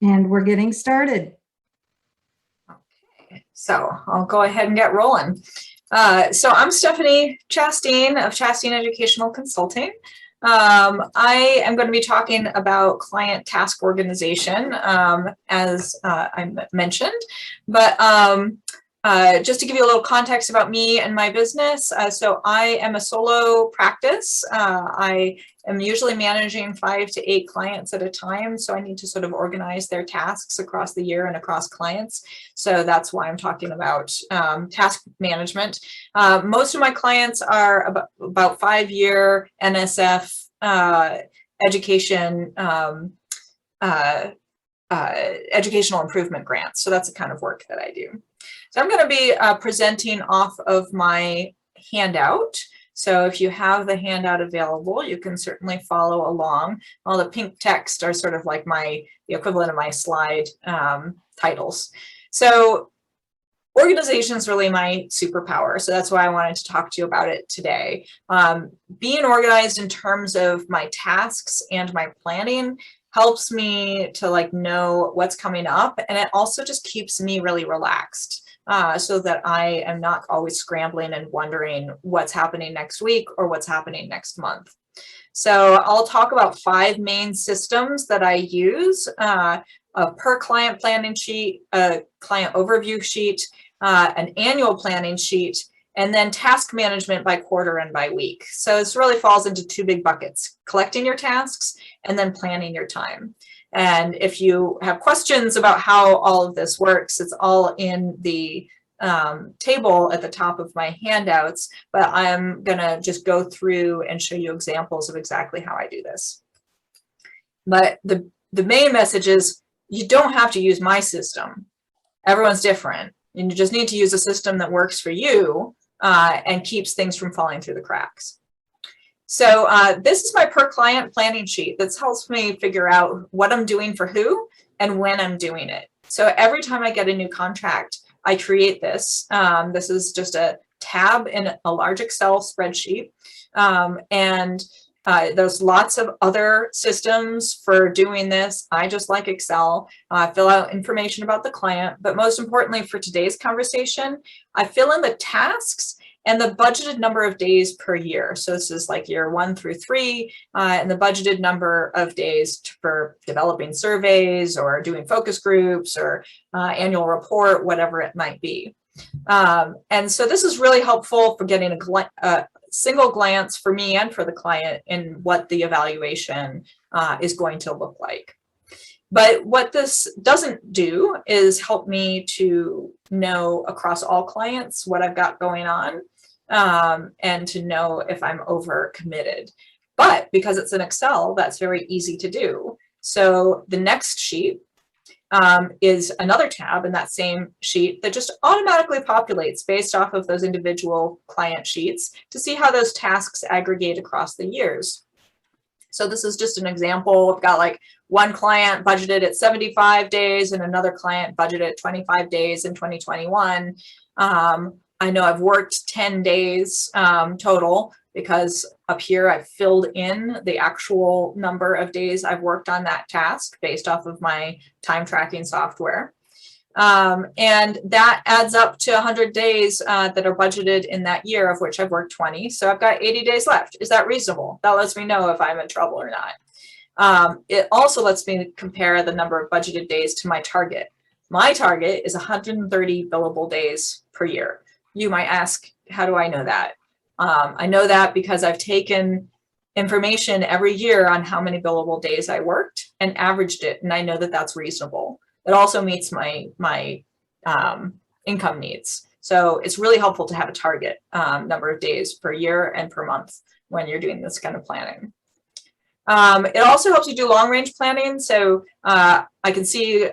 And we're getting started. Okay, so I'll go ahead and get rolling. So I'm Stephanie Chasteen of Chasteen Educational Consulting. I am going to be talking about client task organization, as I mentioned, but just to give you a little context about me and my business. So I am a solo practice. I am usually managing 5 to 8 clients at a time. So I need to sort of organize their tasks across the year and across clients. So that's why I'm talking about task management. Most of my clients are about 5-year NSF education, educational improvement grants. So that's the kind of work that I do. So I'm going to be presenting off of my handout. So if you have the handout available, you can certainly follow along. All the pink text are sort of like the equivalent of my slide titles. So organization is really my superpower. So that's why I wanted to talk to you about it today. Being organized in terms of my tasks and my planning helps me to know what's coming up. And it also just keeps me really relaxed. So that I am not always scrambling and wondering what's happening next week or what's happening next month. So I'll talk about 5 main systems that I use: a per client planning sheet, a client overview sheet, an annual planning sheet, and then task management by quarter and by week. So this really falls into 2 big buckets: collecting your tasks and then planning your time. And if you have questions about how all of this works, it's all in the table at the top of my handouts, but I'm gonna just go through and show you examples of exactly how I do this. But the main message is you don't have to use my system. Everyone's different, and you just need to use a system that works for you and keeps things from falling through the cracks. So this is my per client planning sheet that helps me figure out what I'm doing for who and when I'm doing it. So every time I get a new contract, I create this. This is just a tab in a large Excel spreadsheet. There's lots of other systems for doing this. I just like Excel. Fill out information about the client, but most importantly for today's conversation, I fill in the tasks and the budgeted number of days per year. So this is like year 1 through 3, and the budgeted number of days for developing surveys or doing focus groups or annual report, whatever it might be. And so this is really helpful for getting a single glance for me and for the client in what the evaluation is going to look like. But what this doesn't do is help me to know across all clients what I've got going on, and to know if I'm over committed. But because it's in Excel, that's very easy to do. So the next sheet is another tab in that same sheet that just automatically populates based off of those individual client sheets to see how those tasks aggregate across the years. So this is just an example. I've got like one client budgeted at 75 days and another client budgeted at 25 days in 2021. I know I've worked 10 days total because up here I've filled in the actual number of days I've worked on that task based off of my time tracking software. And that adds up to 100 days that are budgeted in that year, of which I've worked 20. So I've got 80 days left. Is that reasonable? That lets me know if I'm in trouble or not. It also lets me compare the number of budgeted days to my target. My target is 130 billable days per year. You might ask, how do I know that? I know that because I've taken information every year on how many billable days I worked and averaged it, and I know that that's reasonable. It also meets my income needs. So it's really helpful to have a target number of days per year and per month when you're doing this kind of planning. It also helps you do long range planning. So I can see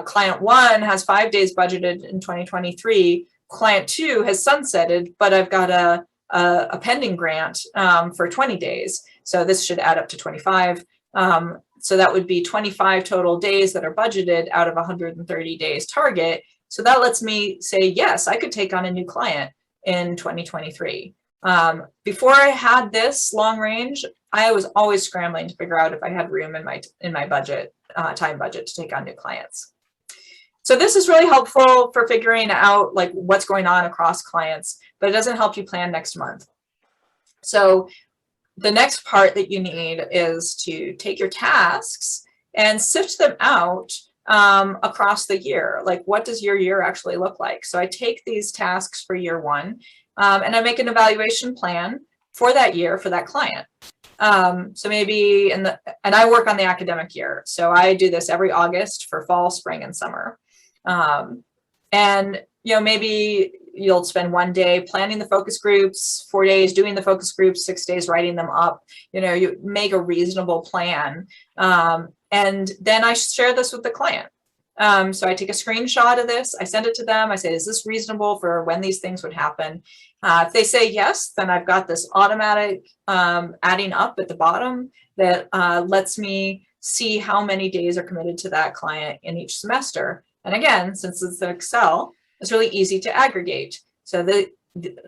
client 1 has 5 days budgeted in 2023. Client 2 has sunsetted, but I've got a pending grant for 20 days. So this should add up to 25. So that would be 25 total days that are budgeted out of 130 days target. So that lets me say, yes, I could take on a new client in 2023. Before I had this long range, I was always scrambling to figure out if I had room in my budget time budget to take on new clients. So this is really helpful for figuring out like what's going on across clients, but it doesn't help you plan next month. So the next part that you need is to take your tasks and sift them out across the year. Like, what does your year actually look like? So I take these tasks for year one, and I make an evaluation plan for that year for that client. So maybe and I work on the academic year. So I do this every August for fall, spring, and summer. And, you know, maybe you'll spend one day planning the focus groups, 4 days doing the focus groups, 6 days writing them up. You know, you make a reasonable plan. And then I share this with the client. So I take a screenshot of this, I send it to them. I say, is this reasonable for when these things would happen? If they say yes, then I've got this automatic adding up at the bottom that lets me see how many days are committed to that client in each semester. And again, since it's Excel, it's really easy to aggregate. So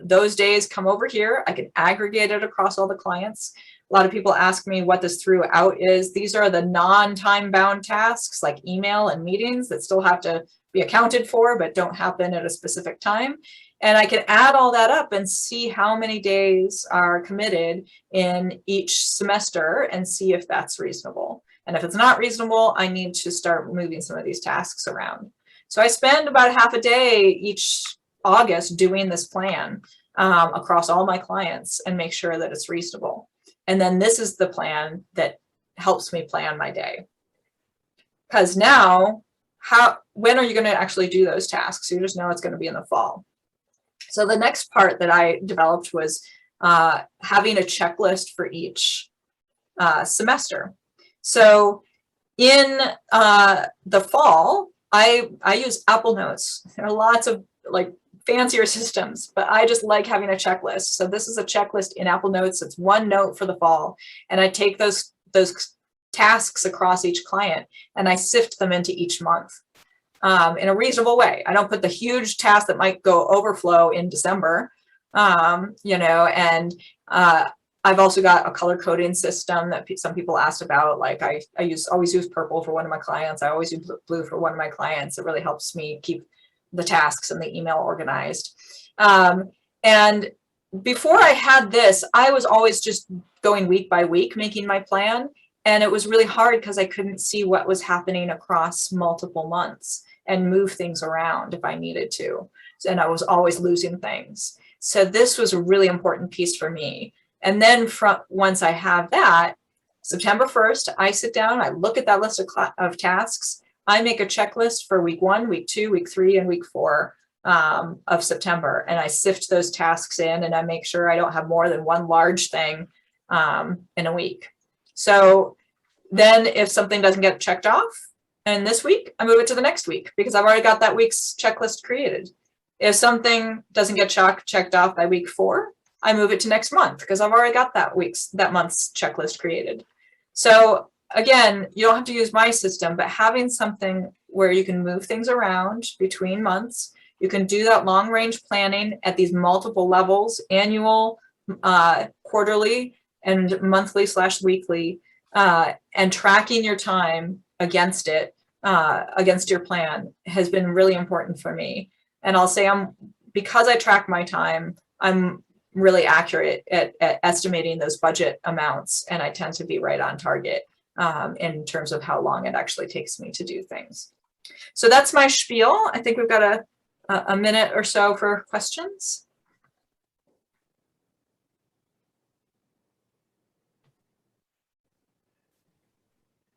those days come over here. I can aggregate it across all the clients. A lot of people ask me what this throughout is. These are the non-time bound tasks like email and meetings that still have to be accounted for, but don't happen at a specific time. And I can add all that up and see how many days are committed in each semester and see if that's reasonable. And if it's not reasonable, I need to start moving some of these tasks around. So I spend about half a day each August doing this plan across all my clients and make sure that it's reasonable. And then this is the plan that helps me plan my day. Because now, when are you going to actually do those tasks? You just know it's going to be in the fall. So the next part that I developed was having a checklist for each semester. So in the fall, I use Apple Notes. There are lots of like fancier systems, but I just like having a checklist. So this is a checklist in Apple Notes. It's one note for the fall. And I take those tasks across each client and I sift them into each month in a reasonable way. I don't put the huge task that might go overflow in December, you know, and I've also got a color coding system that some people asked about. Like I always use purple for one of my clients. I always use blue for one of my clients. It really helps me keep the tasks and the email organized. And before I had this, I was always just going week by week, making my plan. And it was really hard because I couldn't see what was happening across multiple months and move things around if I needed to. And I was always losing things. So this was a really important piece for me. And then once I have that, September 1st, I sit down, I look at that list of tasks. I make a checklist for week 1, week 2, week 3, and week 4 of September. And I sift those tasks in and I make sure I don't have more than one large thing in a week. So then if something doesn't get checked off in this week, I move it to the next week because I've already got that week's checklist created. If something doesn't get checked off by week 4, I move it to next month because I've already got that month's checklist created. So again, you don't have to use my system, but having something where you can move things around between months, you can do that long range planning at these multiple levels, annual, quarterly, and monthly/weekly, and tracking your time against it, against your plan has been really important for me. And I'll say because I track my time, I'm really accurate at estimating those budget amounts, and I tend to be right on target in terms of how long it actually takes me to do things. So that's my spiel. I think we've got a minute or so for questions.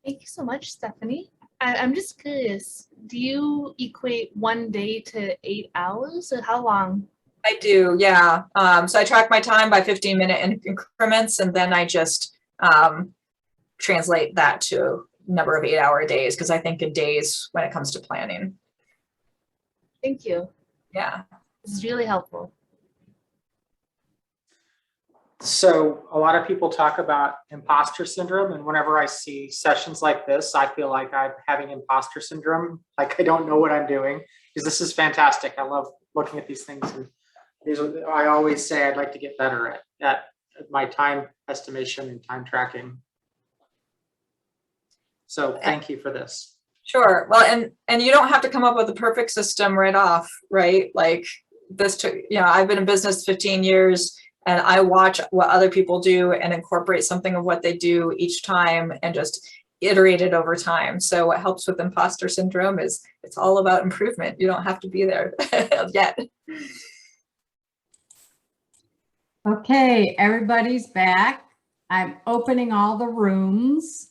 Thank you so much, Stephanie. I'm just curious, do you equate 1 day to 8 hours, or how long? I do, yeah. So I track my time by 15-minute increments, and then I just translate that to number of 8-hour days, because I think in days when it comes to planning. Thank you. Yeah. This is really helpful. So a lot of people talk about imposter syndrome, and whenever I see sessions like this, I feel like I'm having imposter syndrome, like I don't know what I'm doing, because this is fantastic. I love looking at these things, and I always say I'd like to get better at my time estimation and time tracking. So thank you for this. Sure. Well, and you don't have to come up with a perfect system right off, right? Like this took, I've been in business 15 years and I watch what other people do and incorporate something of what they do each time and just iterate it over time. So what helps with imposter syndrome is it's all about improvement. You don't have to be there yet. Okay, everybody's back. I'm opening all the rooms.